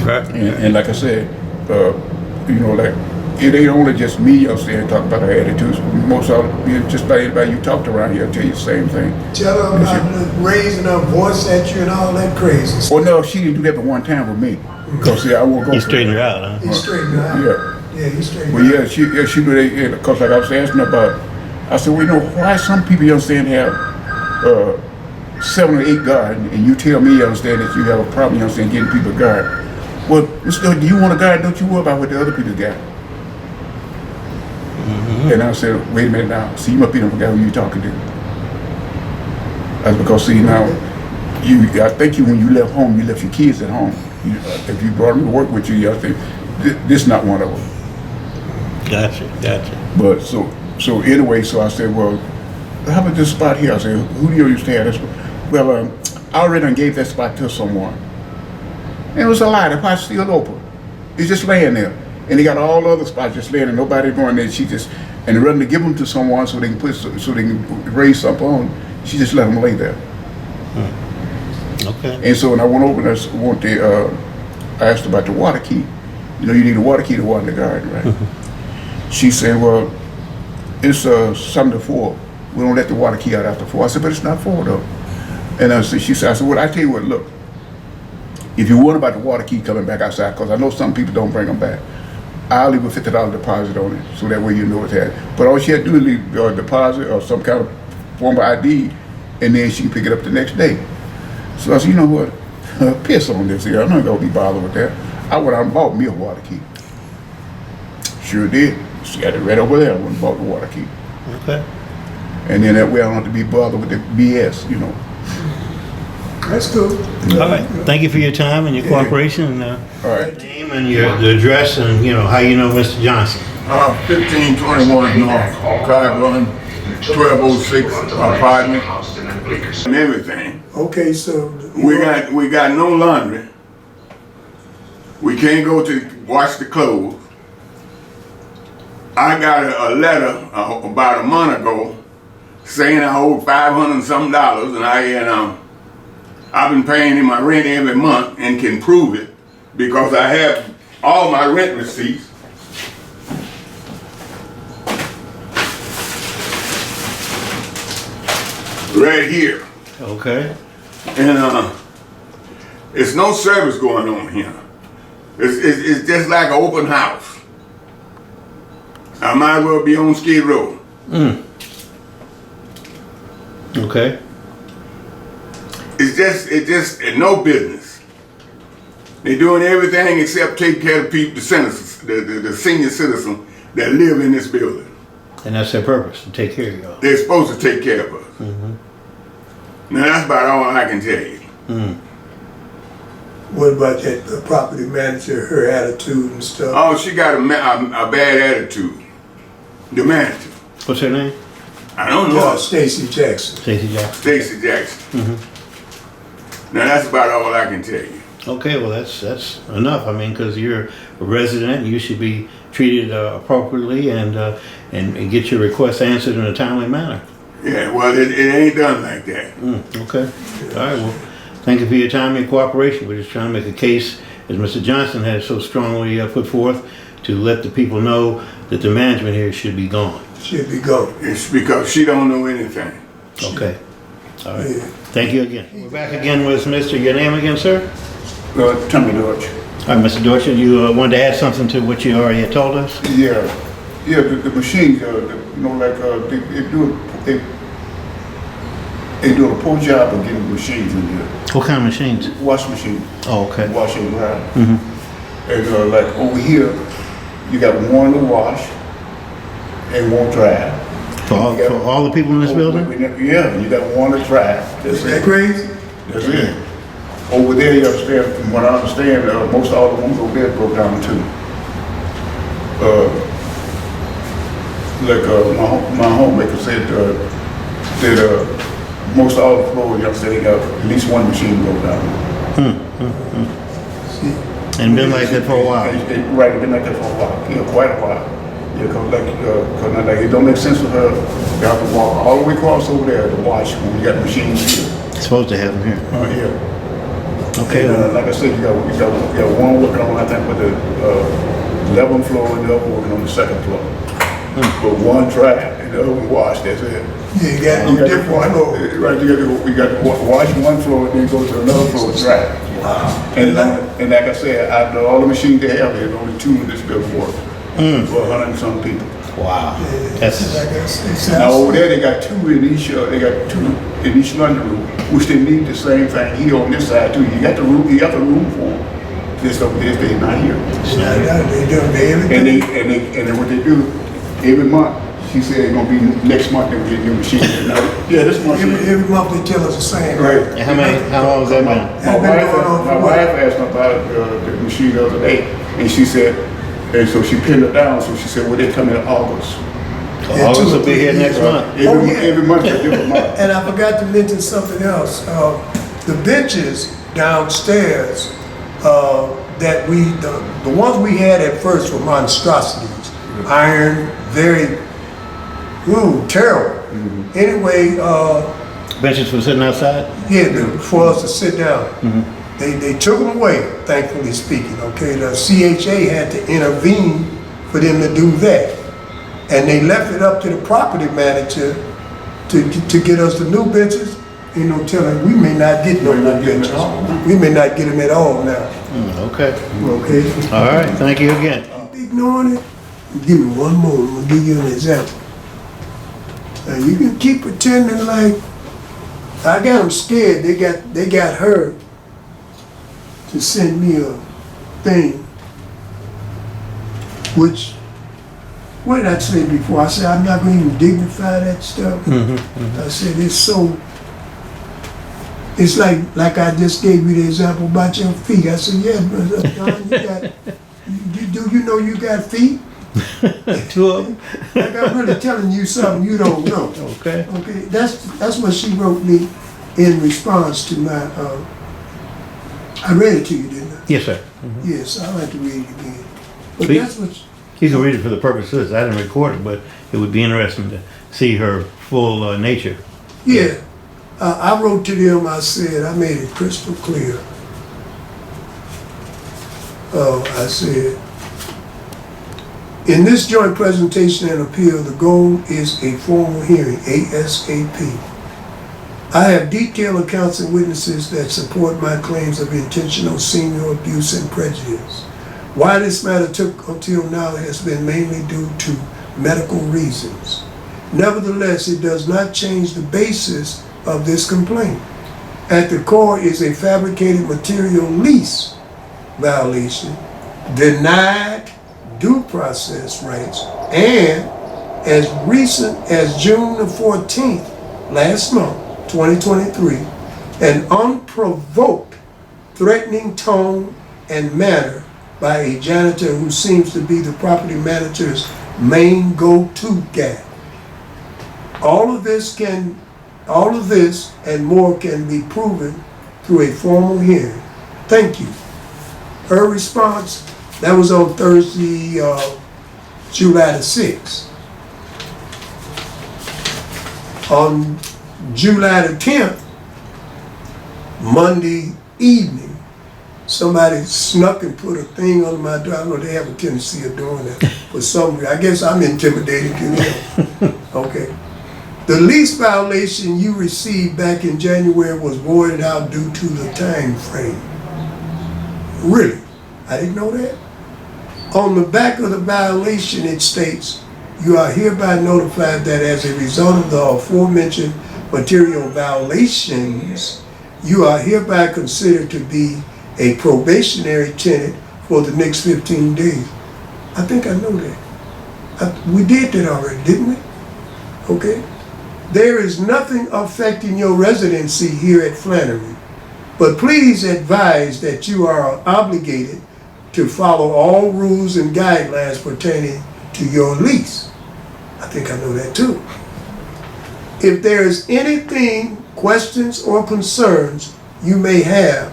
Speaker 2: Right.
Speaker 6: And like I said, like, it ain't only just me up there talking about her attitudes. Most of just about anybody you talked around here tell you the same thing.
Speaker 1: Tell her about raising her voice at you and all that crazy stuff.
Speaker 6: Well, no, she didn't do that but one time with me. Because see, I won't go.
Speaker 2: You straightened her out, huh?
Speaker 1: He straightened her out.
Speaker 6: Yeah.
Speaker 1: He straightened
Speaker 6: Well,
Speaker 1: her out.
Speaker 6: she do that. Because like I was asking about, I said, well, why some people, you understand, have 7 or 8 guards, and you tell me, you understand, that you have a problem, you understand, getting people a guard. Well, Mr. Do you want a guard? Don't you worry about what the other people got. And I said, wait a minute now. See, you must be the guy who you talking to. That's because, see, now, I think when you left home, you left your kids at home. If you brought them to work with you, I think this is not one of them.
Speaker 2: Gotcha.
Speaker 6: But so anyway, so I said, well, how about this spot here? I said, who do you used to have this? Well, I already done gave that spot to someone. And it was a lie. The spot's still open. It's just laying there. And they got all the other spots just laying there. Nobody going there. And rather than give them to someone so they can raise something on, she just let them lay there.
Speaker 2: Okay.
Speaker 6: And so when I went over there, I asked about the water key. You need a water key to water the garden, right? She said, well, it's something to 4. We don't let the water key out after 4. I said, but it's not 4 though. And she said, well, I tell you what, look, if you want about the water key coming back outside, because I know some people don't bring them back, I'll leave a $50 deposit on it, so that way you know it's had. But all she had to do is leave a deposit or some kind of form of ID, and then she can pick it up the next day. So I said, you know what? Piss on this here. I'm not gonna be bothered with that. I went out and bought me a water key. Sure did. She got it right over there. I went and bought the water key.
Speaker 2: Okay.
Speaker 6: And then that way I don't have to be bothered with the BS,
Speaker 1: That's cool.
Speaker 2: All right. Thank you for your time and your cooperation. And,
Speaker 6: All right.
Speaker 2: name and the address and how you know Mr. Johnson.
Speaker 7: 1521 North Clyburn, 1206 apartment, and everything.
Speaker 1: Okay, so
Speaker 7: We got no laundry. We can't go to wash the clothes. I got a letter about a month ago saying I owe $500 and something, and I've been paying him my rent every month and can prove it because I have all my rent receipts. Right here.
Speaker 2: Okay.
Speaker 7: And it's no service going on here. It's just like an open house. I might as well be on Skid Row.
Speaker 2: Okay.
Speaker 7: It's just no business. They're doing everything except take care of people, the senior citizens that live in this building.
Speaker 2: And that's their purpose, to take care of y'all.
Speaker 7: They're supposed to take care of us. Now that's about all I can tell you.
Speaker 1: what about the property manager, her attitude and stuff?
Speaker 7: Oh, she got a bad attitude. The manager.
Speaker 2: What's her name?
Speaker 7: I don't know.
Speaker 1: Stacy Jackson.
Speaker 2: Stacey Jackson.
Speaker 7: Stacey Jackson. Now that's about all I can tell you.
Speaker 2: Okay, well that's enough. I mean, because you're a resident, you should be treated appropriately and get your requests answered in a timely manner.
Speaker 7: Yeah, well, it ain't done like that.
Speaker 2: Okay. All right. Well, thank you for your time and cooperation. We're just trying to make a case, as Mr. Johnson has so strongly put forth, to let the people know that the management here should be gone.
Speaker 1: Should be gone.
Speaker 7: It's because she don't know anything.
Speaker 2: Okay. All right.
Speaker 1: Yeah.
Speaker 2: Thank you again. We're back again with Mr. Your name again, sir?
Speaker 6: Tommy Dodge.
Speaker 2: All right, Mr. Dorcher, you wanted to add something to what you already had told us?
Speaker 6: Yeah, the machines, they do a poor job of getting machines in here.
Speaker 2: What kind of machines?
Speaker 6: Wash machine,
Speaker 2: Oh, okay.
Speaker 6: wash and dry. And like over here, you got one to wash and one dry.
Speaker 2: For all the people in this building?
Speaker 6: Yeah, you got one to dry. That's
Speaker 1: Is that
Speaker 6: it.
Speaker 1: crazy?
Speaker 6: That's it. Over there, you understand, from what I understand, most all the ones over there broke down too. My homemaker said that most all the floors, you understand, they got at least one machine broke down.
Speaker 2: And been like that for a while?
Speaker 6: Right, it's been like that for a while, yeah, quite a while. Yeah, cause it don't make sense for her to have to walk all the way across over there to wash when you got machines here.
Speaker 2: Supposed to have them here.
Speaker 6: Yeah.
Speaker 2: Okay.
Speaker 6: And, like I said, you got one working on, I think, with the 11th floor and the other working on the 2nd floor. But one dry and the other one wash, that's it.
Speaker 1: Yeah, you got no different floor.
Speaker 6: Right, you got to wash one floor and then go to another floor and dry.
Speaker 1: Wow.
Speaker 6: And like I said, out of all the machines they have, there's only 2 in this building work for 100 and some people.
Speaker 2: Wow.
Speaker 1: Yeah,
Speaker 2: That's
Speaker 1: like I said,
Speaker 6: Now over there, they got 2 in each. They got 2 in each laundry room, which they need the same thing here on this side too. You got the room. You got the room for them. This over there, they not here.
Speaker 1: they do everything.
Speaker 6: And then what they do every month. She said it's gonna be next month they'll get new machines. Yeah, this month.
Speaker 1: Every month they tell us the same.
Speaker 6: Right.
Speaker 2: how long has that been?
Speaker 6: My wife asked me about the machine the other day, and she said, and so she pinned it down. So she said, well, they come in August.
Speaker 1: Yeah,
Speaker 2: August
Speaker 1: 2 or
Speaker 2: will be
Speaker 1: 3
Speaker 2: here next
Speaker 1: years.
Speaker 2: month.
Speaker 6: Every month, a different month.
Speaker 1: And I forgot to mention something else. The benches downstairs, that the ones we had at first were monstrosities. Iron, very, terrible. Anyway,
Speaker 2: Benches for sitting outside?
Speaker 1: for us to sit down. They took them away, thankfully speaking, okay? The CHA had to intervene for them to do that. And they left it up to the property manager to get us the new benches. Ain't no telling, we may not get no new benches. We may not get them at all now,
Speaker 2: Okay.
Speaker 1: okay?
Speaker 2: All right. Thank you again.
Speaker 1: Keep ignoring it. Give me one more, I'm gonna give you an example. Now you can keep pretending like, I got them scared, they got her to send me a thing, which, what did I say before? I said, I'm not gonna even dignify that stuff. I said, it's like I just gave you the example about your feet. I said, yeah, but Don, do you know you got feet?
Speaker 2: 2 of them?
Speaker 1: Like I'm really telling you something you don't know.
Speaker 2: Okay.
Speaker 1: Okay, that's what she wrote me in response to my, I read it to you, didn't I?
Speaker 2: Yes, sir.
Speaker 1: Yes, I like to read it again. But
Speaker 2: Please.
Speaker 1: that's what,
Speaker 2: You can read it for the purposes. I didn't record it, but it would be interesting to see her full nature.
Speaker 1: yeah. I wrote to them, I said, I made it crystal clear. I said, in this joint presentation and appeal, the goal is a formal hearing, ASAP. I have detailed accounts and witnesses that support my claims of intentional senior abuse and prejudice. Why this matter took until now has been mainly due to medical reasons. Nevertheless, it does not change the basis of this complaint. At the core is a fabricated material lease violation, denied due process rights, and as recent as June the 14th, last month, 2023, an unprovoked threatening tone and manner by a janitor who seems to be the property manager's main go-to guy. All of this and more can be proven through a formal hearing. Thank you. Her response, that was on Thursday, July the 6th. On July the 10th, Monday evening, somebody snuck and put a thing on my door. I know they have a tendency of doing that for some reason. I guess I'm intimidating to them. Okay. The lease violation you received back in January was voided out due to the time frame. Really? I didn't know that. On the back of the violation, it states, you are hereby notified that as a result of the aforementioned material violations, you are hereby considered to be a probationary tenant for the next 15 days. I think I know that. We did that already, didn't we? Okay. There is nothing affecting your residency here at Flannery, but please advise that you are obligated to follow all rules and guidelines pertaining to your lease. I think I know that too. If there is anything, questions or concerns you may have,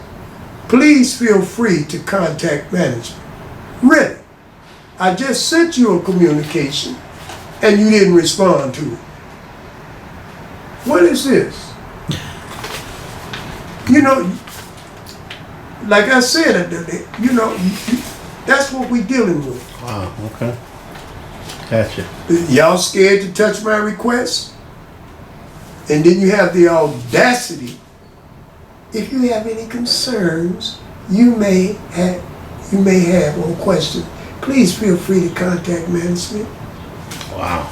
Speaker 1: please feel free to contact management. Really? I just sent you a communication and you didn't respond to it. What is this? You know, like I said, you know, that's what we're dealing with.
Speaker 2: Wow, okay. Gotcha.
Speaker 1: Y'all scared to touch my request? And then you have the audacity. If you have any concerns you may have or questions, please feel free to contact management.
Speaker 2: Wow.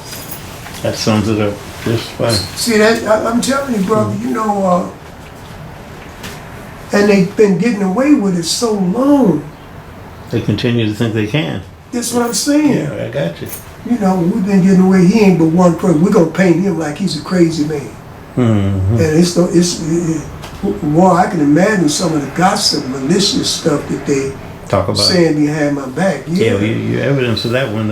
Speaker 2: That sums it up just fine.
Speaker 1: See that? I'm telling you, brother, you know, and they've been getting away with it so long.
Speaker 2: They continue to think they can.
Speaker 1: That's what I'm saying.
Speaker 2: Yeah, I got you.
Speaker 1: You know, we've been getting away. He ain't but one person. We're gonna paint him like he's a crazy man.
Speaker 2: Mm-hmm.
Speaker 1: And well, I can imagine some of the gossip, malicious stuff that they
Speaker 2: Talk about
Speaker 1: saying behind my back.
Speaker 2: Yeah, well, you evidence of that when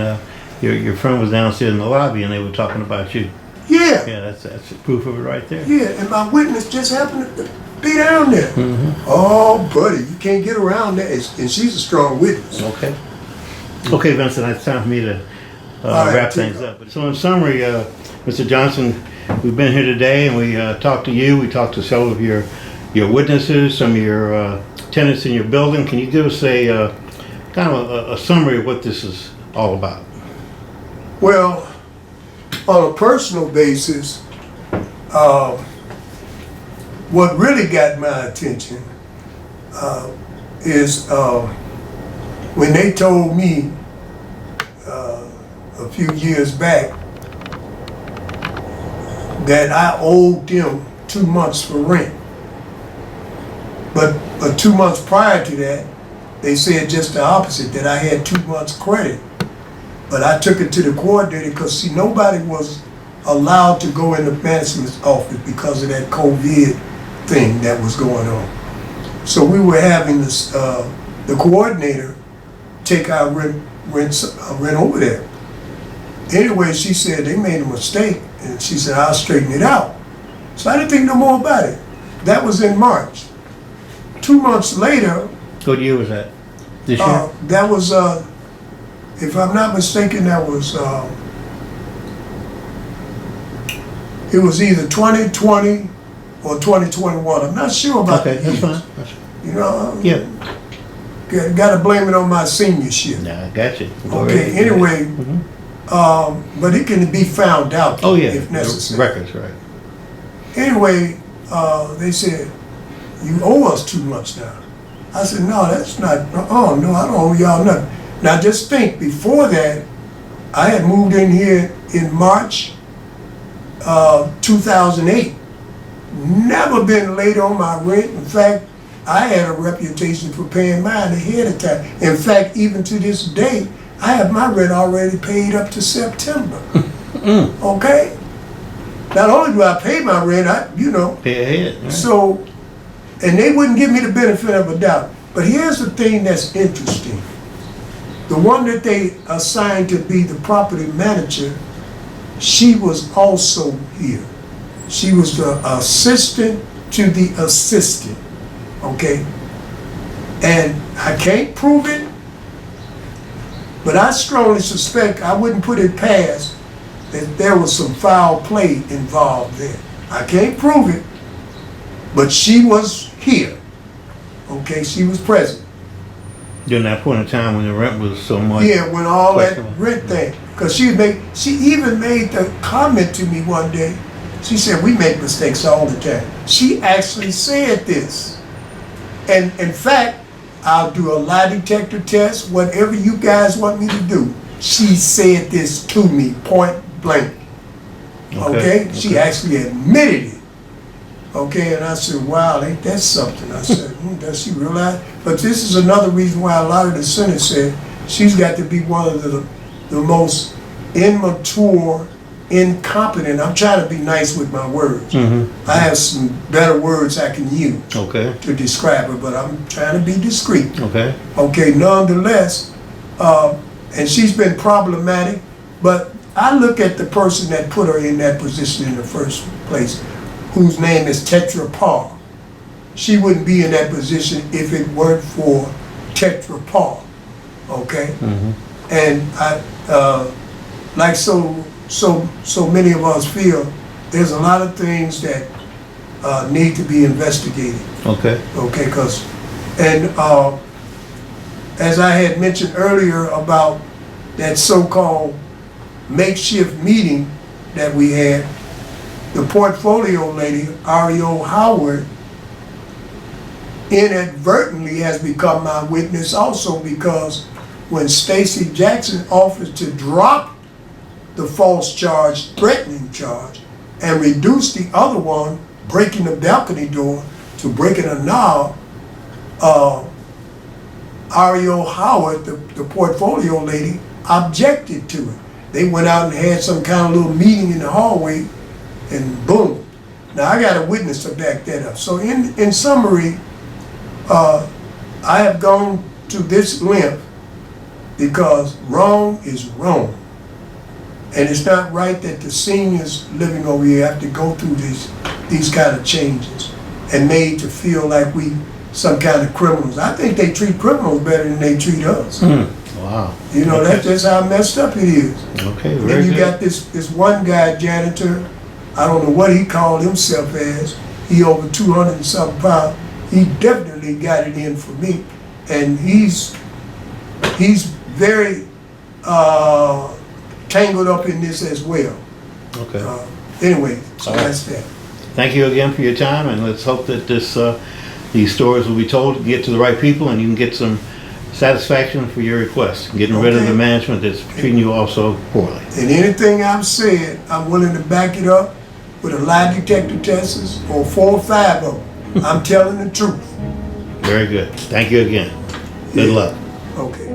Speaker 2: your friend was downstairs in the lobby and they were talking about you.
Speaker 1: Yeah.
Speaker 2: Yeah, that's proof of it right there.
Speaker 1: Yeah, and my witness just happened to be down there.
Speaker 2: Mm-hmm.
Speaker 1: Oh, buddy, you can't get around that. And she's a strong witness.
Speaker 2: Okay. Okay, Vincent, it's time for me to
Speaker 1: right,
Speaker 2: wrap things up. So in summary, Mr. Johnson, we've been here today and we talked to you. We talked to several of your witnesses, some of your tenants in your building. Can you give us a kind of a summary of what this is all about?
Speaker 1: Well, on a personal basis, what really got my attention is when they told me a few years back that I owed them 2 months for rent. But 2 months prior to that, they said just the opposite, that I had 2 months credit. But I took it to the coordinator because, see, nobody was allowed to go in the management's office because of that COVID thing that was going on. So we were having this, the coordinator take our rent over there. Anyway, she said they made a mistake, and she said, I'll straighten it out. So I didn't think no more about it. That was in March. 2 months later.
Speaker 2: What year was that? This year?
Speaker 1: That was, if I'm not mistaken, that was, it was either 2020 or 2021. I'm not sure about
Speaker 2: Okay,
Speaker 1: the
Speaker 2: that's
Speaker 1: years.
Speaker 2: fine.
Speaker 1: You know,
Speaker 2: Yeah.
Speaker 1: Got to blame it on my seniorship.
Speaker 2: Nah, I got you. Go
Speaker 1: Okay,
Speaker 2: ahead.
Speaker 1: anyway,
Speaker 2: Mhm.
Speaker 1: but it can be found out
Speaker 2: Oh yeah,
Speaker 1: if necessary.
Speaker 2: records, right?
Speaker 1: Anyway, they said, you owe us 2 months now. I said, no, that's not, oh no, I don't owe y'all nothing. Now just think, before that, I had moved in here in March 2008. Never been late on my rent. In fact, I had a reputation for paying mine ahead of time. In fact, even to this day, I have my rent already paid up to September. Okay? Not only do I pay my rent,
Speaker 2: Pay ahead. Right?
Speaker 1: so, and they wouldn't give me the benefit of a doubt. But here's the thing that's interesting. The one that they assigned to be the property manager, she was also here. She was the assistant to the assistant, okay? And I can't prove it, but I strongly suspect, I wouldn't put it past, that there was some foul play involved there. I can't prove it, but she was here, okay? She was present.
Speaker 2: During that point in time when the rent was so much.
Speaker 1: Yeah, when all that
Speaker 2: questionable.
Speaker 1: rent thing, because she even made the comment to me one day. She said, we make mistakes all the time. She actually said this. And in fact, I'll do a lie detector test, whatever you guys want me to do. She said this to me, point blank. Okay? She actually admitted it. Okay, and I said, wow, ain't that something? I said, does she realize? But this is another reason why a lot of the Senate said she's got to be one of the most immature, incompetent. I'm trying to be nice with my words. I have some better words I can use to describe her, but I'm trying to be discreet. Okay, nonetheless, and she's been problematic, but I look at the person that put her in that position in the first place, whose name is Tetra Pak. She wouldn't be in that position if it weren't for Tetra Pak. Okay? And I, like so many of us feel, there's a lot of things that need to be investigated. Okay, because, and as I had mentioned earlier about that so-called makeshift meeting that we had, the portfolio lady, R.E.O. Howard, inadvertently has become my witness also, because when Stacey Jackson offered to drop the false charge, threatening charge, and reduce the other one, breaking the balcony door, to breaking a knob, R.E.O. Howard, the portfolio lady, objected to it. They went out and had some kind of little meeting in the hallway, and boom. Now I got a witness to back that up. So in summary, I have gone to this length because wrong is wrong. And it's not right that the seniors living over here have to go through these kind of changes and made to feel like we some kind of criminals. I think they treat criminals better than they treat us.
Speaker 2: Wow.
Speaker 1: You know, that's just how messed up it is.
Speaker 2: Okay, very
Speaker 1: Then you
Speaker 2: good.
Speaker 1: got this one guy, janitor, I don't know what he called himself as. He over 200 and something pounds. He definitely got it in for me. And he's very tangled up in this as well.
Speaker 2: Okay.
Speaker 1: Anyway, so
Speaker 2: All right.
Speaker 1: that's that.
Speaker 2: Thank you again for your time, and let's hope that these stories will be told and get to the right people, and you can get some satisfaction for your request, getting rid of the management that's treating you all so poorly.
Speaker 1: And anything I've said, I'm willing to back it up with a lie detector test or 4 or 5 of them. I'm telling the truth.
Speaker 2: Very good. Thank you again. Good luck.
Speaker 1: Okay.